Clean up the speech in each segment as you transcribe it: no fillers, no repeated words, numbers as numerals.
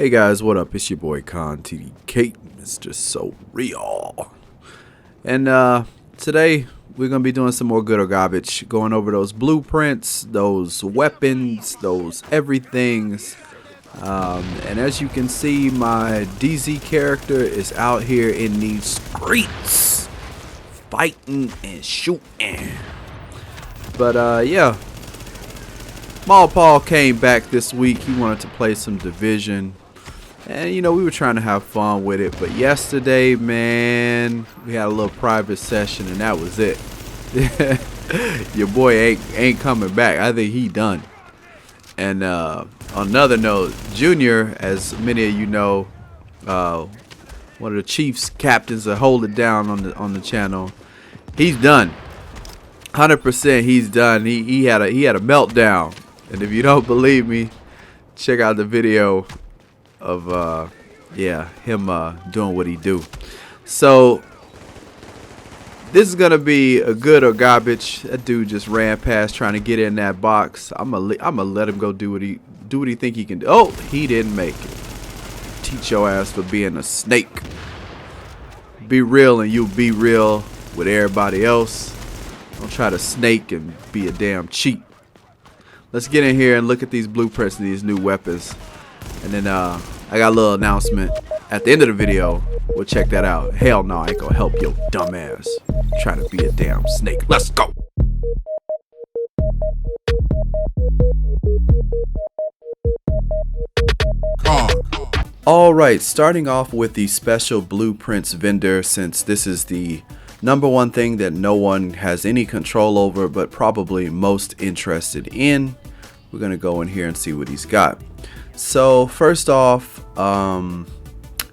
Hey guys, what up? It's your boy Con TDK, Mr. So Real. And today we're gonna be doing some more good or garbage, going over those blueprints, those weapons, those everythings. And as you can see, my DZ character is out here in these streets, fighting and shooting. But yeah, Maul Paul came back this week. He wanted to play some Division. And, you know, we were trying to have fun with it. But yesterday, man, we had a little private session, and that was it. Your boy ain't coming back. I think he done. And on another note, Junior, as many of you know, one of the Chiefs captains that hold it down on the channel, he's done. 100% he's done. He had a meltdown. And if you don't believe me, check out the video of him doing what he do. So this is gonna be a good or garbage. That dude just ran past trying to get in that box. I'm gonna let him go do what he think he can do. Oh, he didn't make it. Teach your ass for being a snake. Be real and you'll be real with everybody else. Don't try to snake and be a damn cheat. Let's get in here and look at these blueprints and these new weapons. And then I got a little announcement at the end of the video. We'll check that out. Hell no, I ain't gonna help your dumb ass trying to be a damn snake. Let's go. Alright, starting off with the special blueprints vendor, since this is the #1 thing that no one has any control over but probably most interested in. We're gonna go in here and see what he's got. So first off,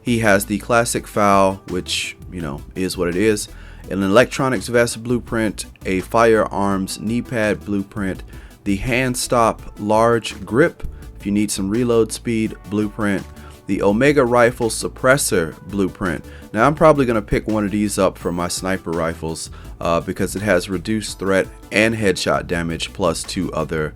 he has the classic FAL, which, you know, is what it is, an electronics vest blueprint, a firearms knee pad blueprint, the hand stop large grip if you need some reload speed blueprint, the Omega rifle suppressor blueprint. Now I'm probably going to pick one of these up for my sniper rifles because it has reduced threat and headshot damage plus 2 other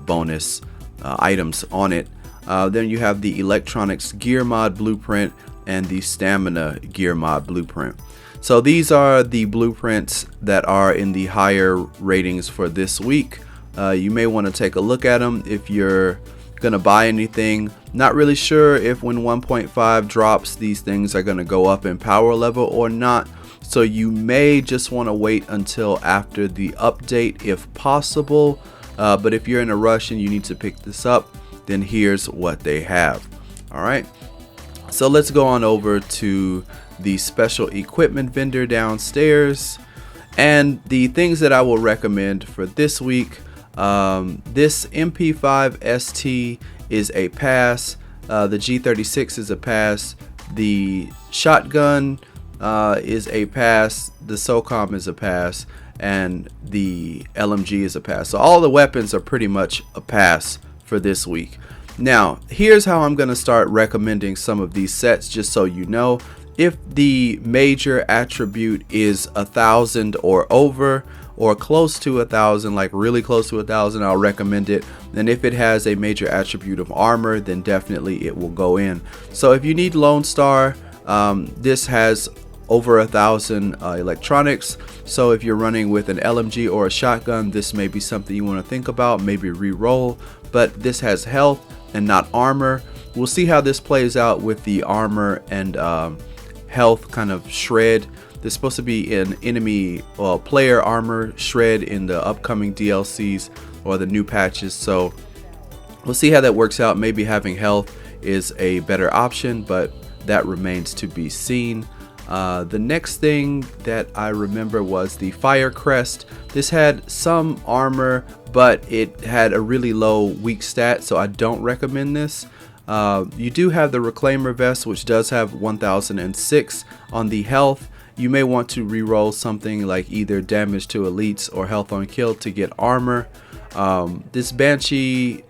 bonus items on it. Then you have the electronics gear mod blueprint and the stamina gear mod blueprint. So these are the blueprints that are in the higher ratings for this week. You may want to take a look at them if you're gonna buy anything. Not really sure if when 1.5 drops these things are gonna go up in power level or not, so you may just want to wait until after the update if possible. But if you're in a rush and you need to pick this up, then here's what they have. Alright, so let's go on over to the special equipment vendor downstairs, and the things that I will recommend for this week. This MP5 ST is a pass, the G36 is a pass, the shotgun is a pass, the SOCOM is a pass, and the LMG is a pass. So all the weapons are pretty much a pass for this week. Now here's how I'm gonna start recommending some of these sets, just so you know. If the major attribute is 1,000 or over, or close to 1,000, like really close to 1,000, I'll recommend it. And if it has a major attribute of armor, then definitely it will go in. So if you need Lone Star, this has over 1,000 electronics. So if you're running with an LMG or a shotgun, this may be something you want to think about, maybe re-roll. But this has health and not armor. We'll see how this plays out with the armor and health kind of shred. There's supposed to be an enemy player armor shred in the upcoming DLCs or the new patches, so we'll see how that works out. Maybe having health is a better option, but that remains to be seen. The next thing that I remember was the Fire Crest. This had some armor, but it had a really low weak stat, so I don't recommend this. You do have the Reclaimer vest, which does have 1006 on the health. You may want to re-roll something like either damage to elites or health on kill to get armor. This Banshee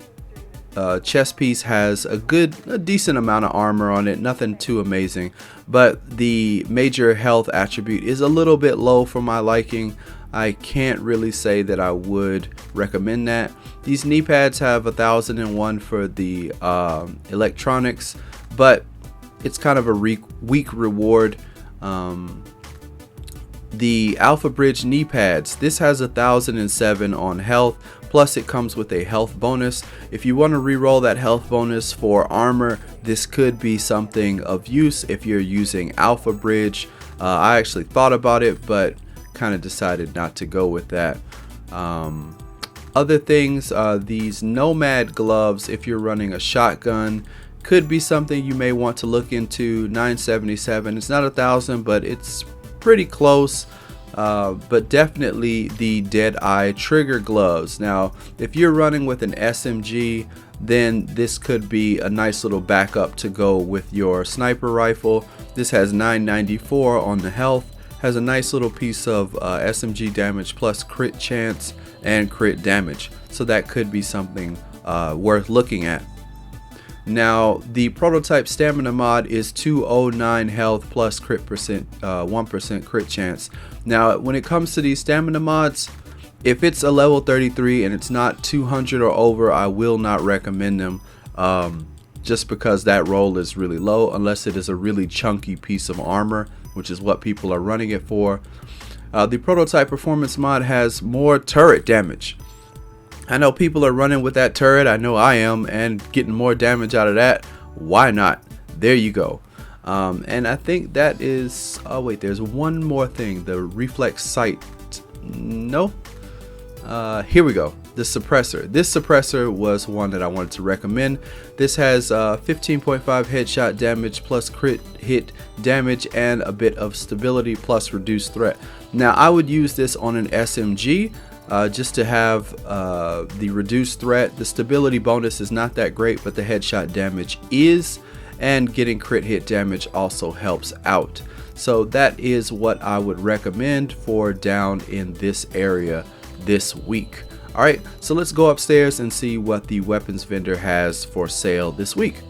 chest piece has a decent amount of armor on it, nothing too amazing, but the major health attribute is a little bit low for my liking. I can't really say that I would recommend that. These knee pads have 1001 for the electronics, but it's kind of a weak reward. The Alpha Bridge knee pads, this has 1007 on health, plus it comes with a health bonus. If you want to re-roll that health bonus for armor, this could be something of use if you're using Alpha Bridge. I actually thought about it, but kind of decided not to go with that. Other things, these Nomad gloves, if you're running a shotgun, could be something you may want to look into. 977, it's not 1000, but it's pretty close. But definitely the Deadeye trigger gloves. Now, if you're running with an SMG, then this could be a nice little backup to go with your sniper rifle. This has 994 on the health, has a nice little piece of SMG damage plus crit chance and crit damage, so that could be something worth looking at. Now, the prototype stamina mod is 209 health plus crit percent, 1% crit chance. Now, when it comes to these stamina mods, if it's a level 33 and it's not 200 or over, I will not recommend them, just because that roll is really low, unless it is a really chunky piece of armor, which is what people are running it for. The prototype performance mod has more turret damage. I know people are running with that turret, I know I am, and getting more damage out of that. Why not? There you go. And I think that is, oh wait, there's one more thing, the reflex sight. No, here we go, the suppressor. This suppressor was one that I wanted to recommend. This has 15.5 headshot damage plus crit hit damage and a bit of stability plus reduced threat. Now, I would use this on an SMG just to have the reduced threat. The stability bonus is not that great, but the headshot damage is, and getting crit hit damage also helps out. So that is what I would recommend for down in this area this week. Alright, so let's go upstairs and see what the weapons vendor has for sale this week.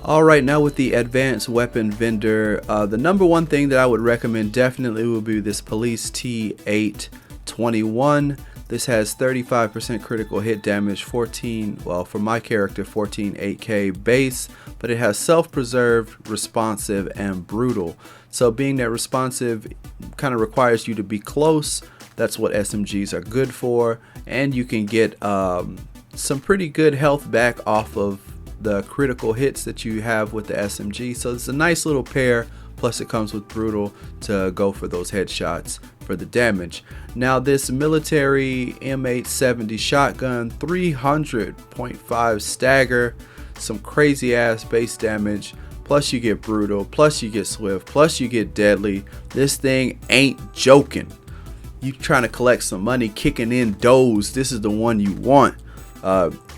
Alright, now with the advanced weapon vendor, the number one thing that I would recommend definitely will be this Police T821. This has 35% critical hit damage, 14, well for my character 14 8K base, but it has self-preserved, responsive, and brutal. So being that responsive kind of requires you to be close, that's what SMGs are good for, and you can get some pretty good health back off of the critical hits that you have with the SMG. So it's a nice little pair, plus it comes with brutal to go for those headshots for the damage. Now this military M870 shotgun, 300.5 stagger, some crazy ass base damage, plus you get brutal, plus you get swift, plus you get deadly. This thing ain't joking. You trying to collect some money, kicking in doughs, this is the one you want.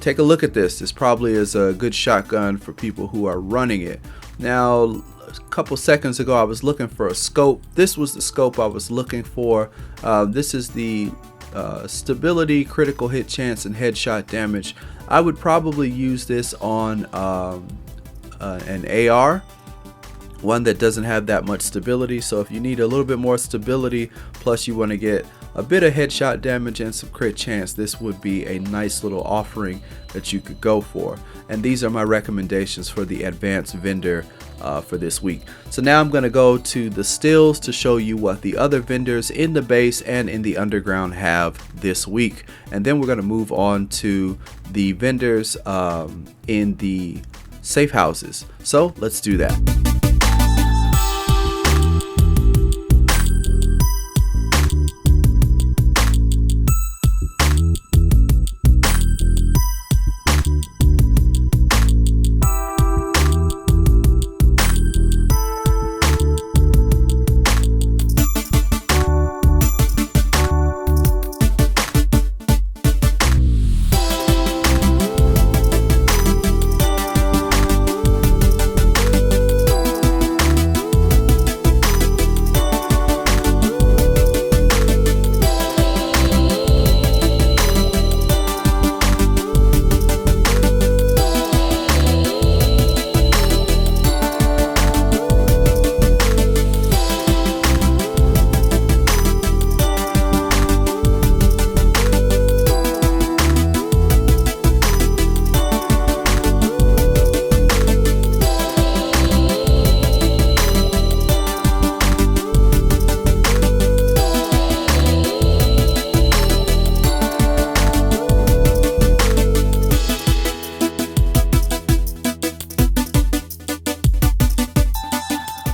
Take a look at this. This probably is a good shotgun for people who are running it. Now, a couple seconds ago I was looking for a scope. This was the scope I was looking for. This is the stability, critical hit chance, and headshot damage. I would probably use this on an AR, one that doesn't have that much stability. So if you need a little bit more stability, plus you want to get a bit of headshot damage and some crit chance, this would be a nice little offering that you could go for. And these are my recommendations for the advanced vendor for this week. So now I'm going to go to the stills to show you what the other vendors in the base and in the underground have this week, and then we're going to move on to the vendors in the safe houses. So let's do that.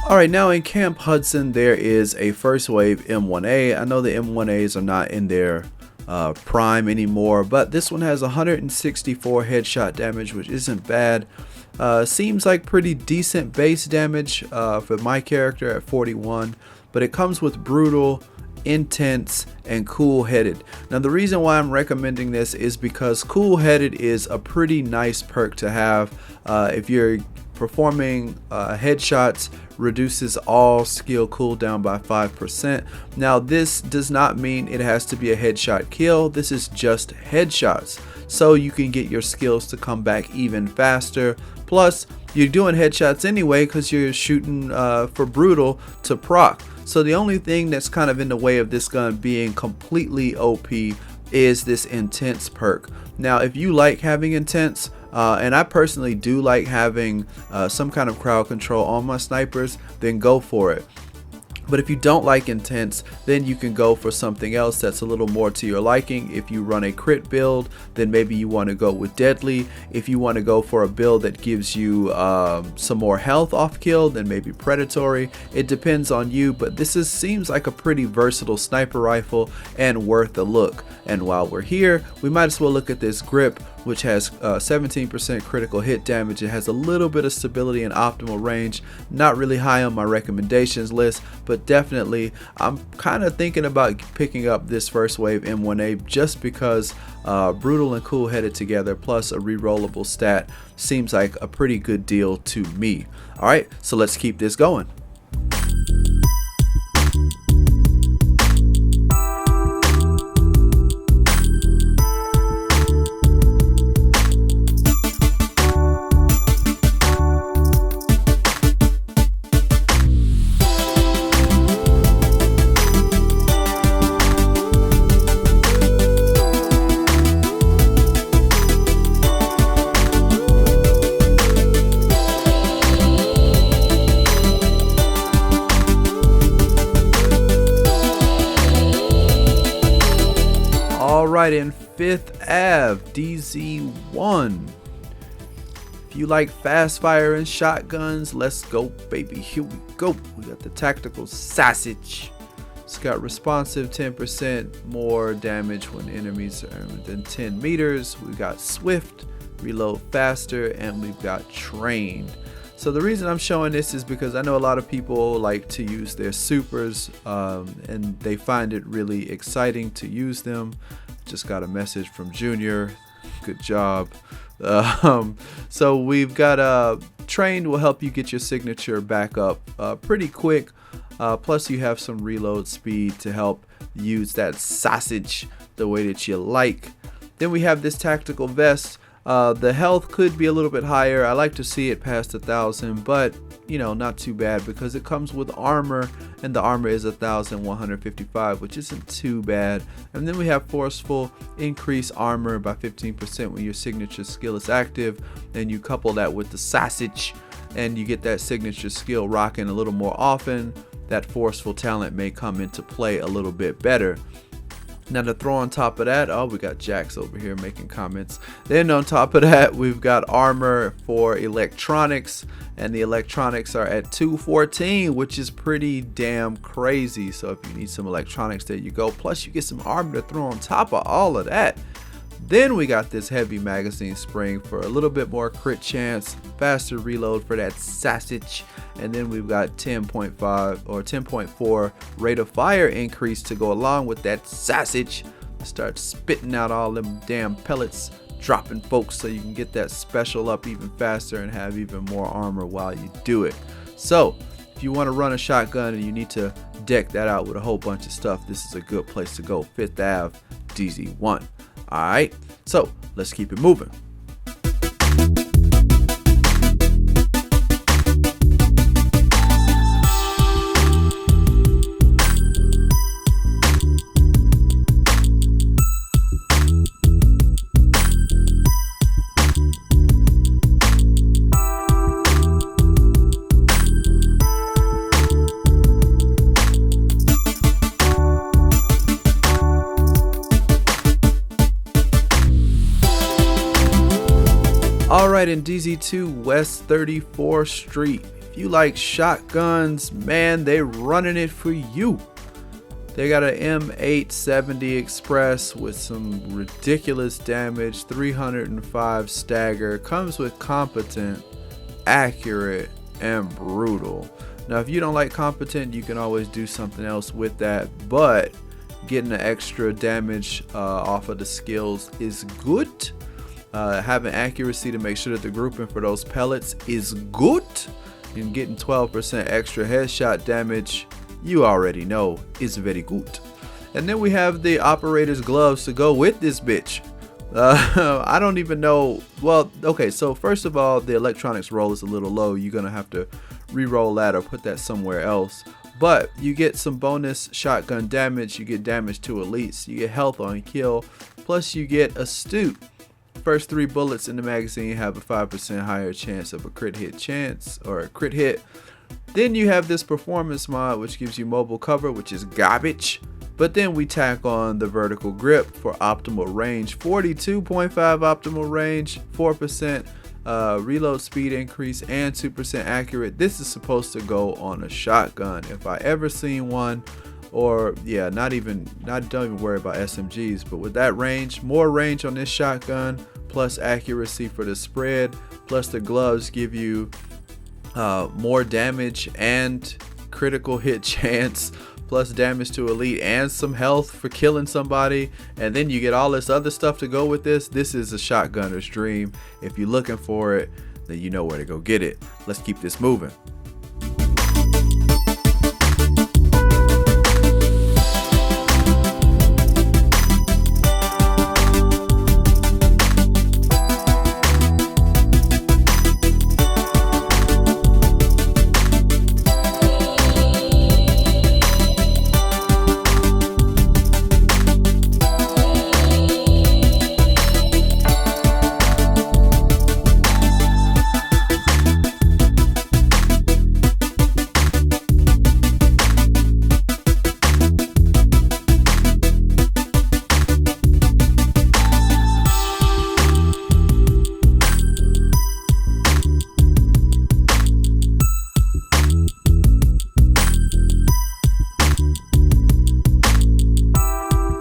Alright, now in Camp Hudson there is a first wave M1A. I know the M1As are not in their prime anymore, but this one has 164 headshot damage, which isn't bad. Seems like pretty decent base damage for my character at 41, but it comes with brutal, intense, and cool-headed. Now the reason why I'm recommending this is because cool-headed is a pretty nice perk to have. If you're performing headshots, reduces all skill cooldown by 5%. Now this does not mean it has to be a headshot kill. This is just headshots, so you can get your skills to come back even faster. Plus you're doing headshots anyway because you're shooting for brutal to proc. So the only thing that's kind of in the way of this gun being completely OP is this intense perk. Now if you like having intense, and I personally do like having some kind of crowd control on my snipers, then go for it. But if you don't like intense, then you can go for something else that's a little more to your liking. If you run a crit build, then maybe you want to go with deadly. If you want to go for a build that gives you some more health off kill, then maybe predatory. It depends on you, but this seems like a pretty versatile sniper rifle and worth a look. And while we're here, we might as well look at this grip, which has 17% critical hit damage. It has a little bit of stability and optimal range. Not really high on my recommendations list, but definitely I'm kind of thinking about picking up this first wave M1A just because brutal and cool headed together plus a rerollable stat seems like a pretty good deal to me. Alright, so let's keep this going. Alright, in 5th Ave DZ1. If you like fast fire and shotguns, let's go, baby. Here we go. We got the tactical sausage. It's got responsive 10% more damage when enemies are within 10 meters. We got swift, reload faster, and we've got trained. So the reason I'm showing this is because I know a lot of people like to use their supers and they find it really exciting to use them. Just got a message from Junior. Good job. So we've got trained will help you get your signature back up pretty quick. Plus you have some reload speed to help use that sausage the way that you like. Then we have this tactical vest. The health could be a little bit higher. I like to see it past 1,000, but you know, not too bad because it comes with armor, and the armor is 1,155, which isn't too bad. And then we have forceful, increase armor by 15% when your signature skill is active. Then you couple that with the sausage, and you get that signature skill rocking a little more often. That forceful talent may come into play a little bit better. Now to throw on top of that, oh, we got Jax over here making comments. Then on top of that, we've got armor for electronics, and the electronics are at 214, which is pretty damn crazy. So if you need some electronics, there you go. Plus you get some armor to throw on top of all of that. Then we got this heavy magazine spring for a little bit more crit chance, faster reload for that sausage, and then we've got 10.5 or 10.4 rate of fire increase to go along with that sausage. Start spitting out all them damn pellets, dropping folks so you can get that special up even faster and have even more armor while you do it. So if you want to run a shotgun and you need to deck that out with a whole bunch of stuff, this is a good place to go. 5th Ave DZ1. Alright, so let's keep it moving. Alright, in DZ2 West 34th Street, if you like shotguns, man, they running it for you. They got an M870 Express with some ridiculous damage, 305 stagger, comes with competent, accurate, and brutal. Now if you don't like competent, you can always do something else with that, but getting the extra damage off of the skills is good. Having accuracy to make sure that the grouping for those pellets is good, and getting 12% extra headshot damage, you already know, is very good. And then we have the operator's gloves to go with this bitch. I don't even know. Well, okay, so first of all, the electronics roll is a little low. You're gonna have to re-roll that or put that somewhere else. But you get some bonus shotgun damage, you get damage to elites, you get health on kill, plus you get astute. First 3 bullets in the magazine have a 5% higher chance of a crit hit chance, or a crit hit. Then you have this performance mod, which gives you mobile cover, which is garbage. But then we tack on the vertical grip for optimal range, 42.5 optimal range, 4% reload speed increase, and 2% accurate. This is supposed to go on a shotgun if I ever seen one. Or yeah, don't even worry about SMGs, but with that range, more range on this shotgun, plus accuracy for the spread, plus the gloves give you more damage and critical hit chance, plus damage to elite and some health for killing somebody, and then you get all this other stuff to go with this. This is a shotgunner's dream. If you're looking for it, then you know where to go get it. Let's keep this moving.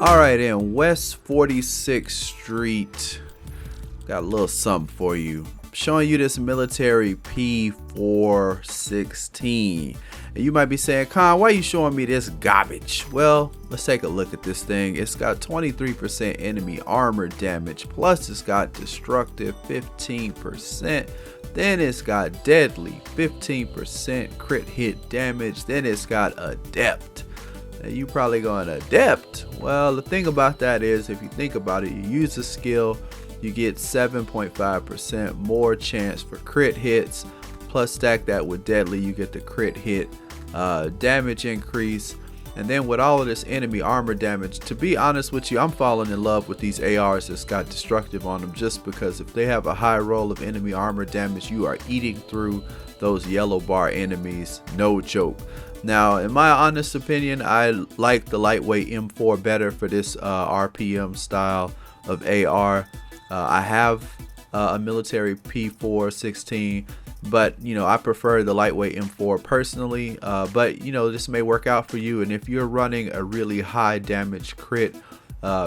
Alright, in West 46th Street, got a little something for you. I'm showing you this military P416. And you might be saying, Con, why are you showing me this garbage? Well, let's take a look at this thing. It's got 23% enemy armor damage, plus it's got destructive 15%. Then it's got deadly 15% crit hit damage. Then it's got adept. You probably going adept. Well, the thing about that is, if you think about it, you use the skill, you get 7.5% more chance for crit hits, plus stack that with deadly, you get the crit hit damage increase. And then with all of this enemy armor damage, to be honest with you, I'm falling in love with these ARs that's got destructive on them, just because if they have a high roll of enemy armor damage, you are eating through those yellow bar enemies, no joke. Now, in my honest opinion, I like the lightweight M4 better for this RPM style of AR. I have a military P416, but you know, I prefer the lightweight M4 personally. But you know, this may work out for you, and if you're running a really high damage crit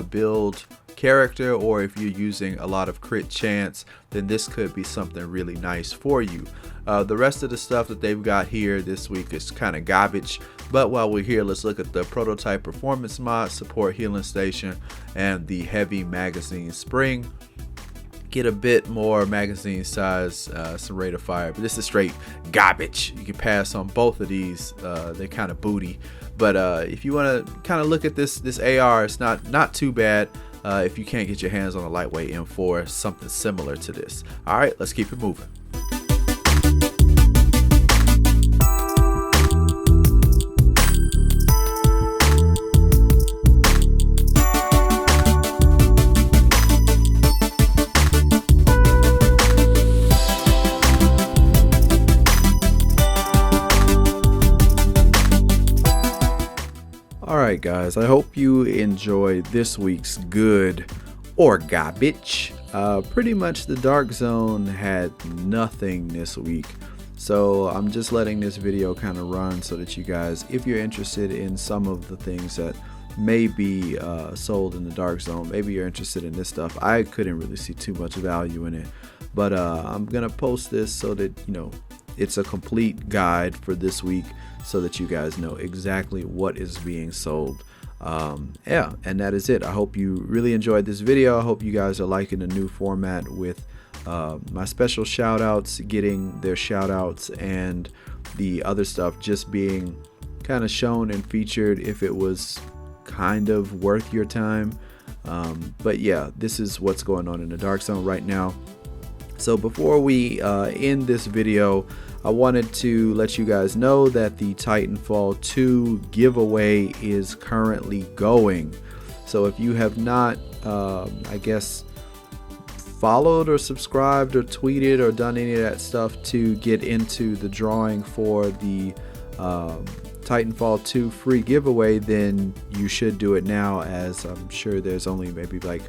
build character, or if you're using a lot of crit chance, then this could be something really nice for you. The rest of the stuff that they've got here this week is kind of garbage, but while we're here, let's look at the prototype performance mod, support healing station, and the heavy magazine spring. Get a bit more magazine size, some rate of fire, but this is straight garbage. You can pass on both of these. They're kind of booty, but if you want to kind of look at this AR, it's not too bad. If you can't get your hands on a lightweight M4, something similar to this. All right, let's keep it moving. Alright guys, I hope you enjoyed this week's good or garbage. Pretty much the Dark Zone had nothing this week. So I'm just letting this video kind of run so that you guys, if you're interested in some of the things that may be sold in the dark zone, maybe you're interested in this stuff. I couldn't really see too much value in it, but I'm gonna post this so that, you know, it's a complete guide for this week so that you guys know exactly what is being sold. Yeah, and that is it. I hope you really enjoyed this video. I hope you guys are liking the new format with my special shout outs getting their shout outs and the other stuff just being kind of shown and featured if it was kind of worth your time. But yeah, this is what's going on in the dark zone right now. So before we end this video, I wanted to let you guys know that the Titanfall 2 giveaway is currently going. So if you have not, I guess, followed or subscribed or tweeted or done any of that stuff to get into the drawing for the Titanfall 2 free giveaway, then you should do it now, as I'm sure there's only maybe like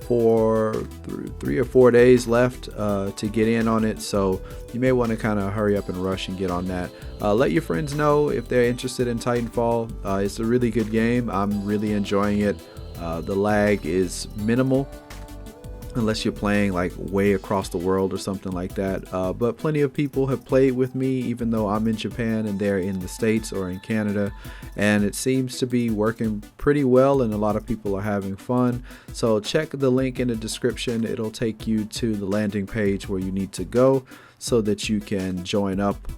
3 or 4 days left to get in on it. So you may want to kind of hurry up and rush and get on that. Let your friends know if they're interested in Titanfall. It's a really good game. I'm really enjoying it. The lag is minimal unless you're playing like way across the world or something like that, but plenty of people have played with me, even though I'm in Japan and they're in the States or in Canada, and it seems to be working pretty well and a lot of people are having fun. So check the link in the description. It'll take you to the landing page where you need to go so that you can join up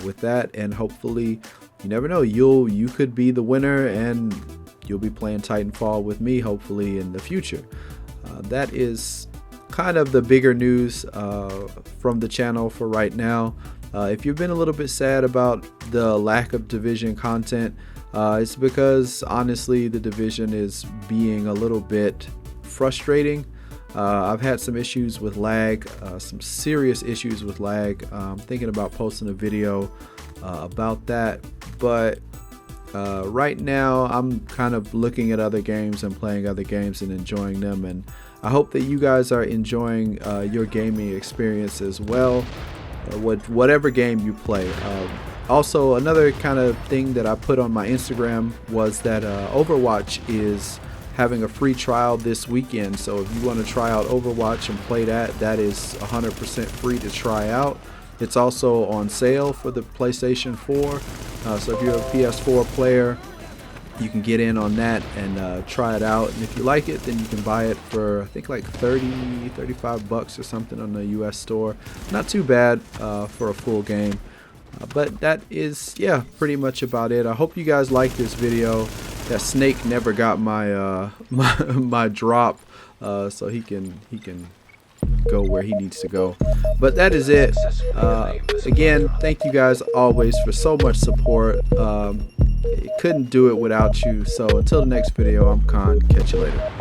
with that, and hopefully, you never know, you could be the winner and you'll be playing Titanfall with me hopefully in the future. That is kind of the bigger news from the channel for right now. If you've been a little bit sad about the lack of Division content, it's because honestly the Division is being a little bit frustrating. I've had some issues with lag, some serious issues with lag. I'm thinking about posting a video about that, but right now I'm kind of looking at other games and playing other games and enjoying them, and I hope that you guys are enjoying your gaming experience as well, with whatever game you play. Also, another kind of thing that I put on my Instagram was that Overwatch is having a free trial this weekend. So if you want to try out Overwatch and play that, that is 100% free to try out. It's also on sale for the PlayStation 4. So if you're a PS4 player, you can get in on that and try it out. And if you like it, then you can buy it for I think like 35 bucks or something on the US store. Not too bad for a full game. But that is, yeah, pretty much about it. I hope you guys like this video. That snake never got my my drop, so he can go where he needs to go. But that is it. Again, thank you guys always for so much support. Couldn't do it without you. So until the next video, I'm Khan. Catch you later.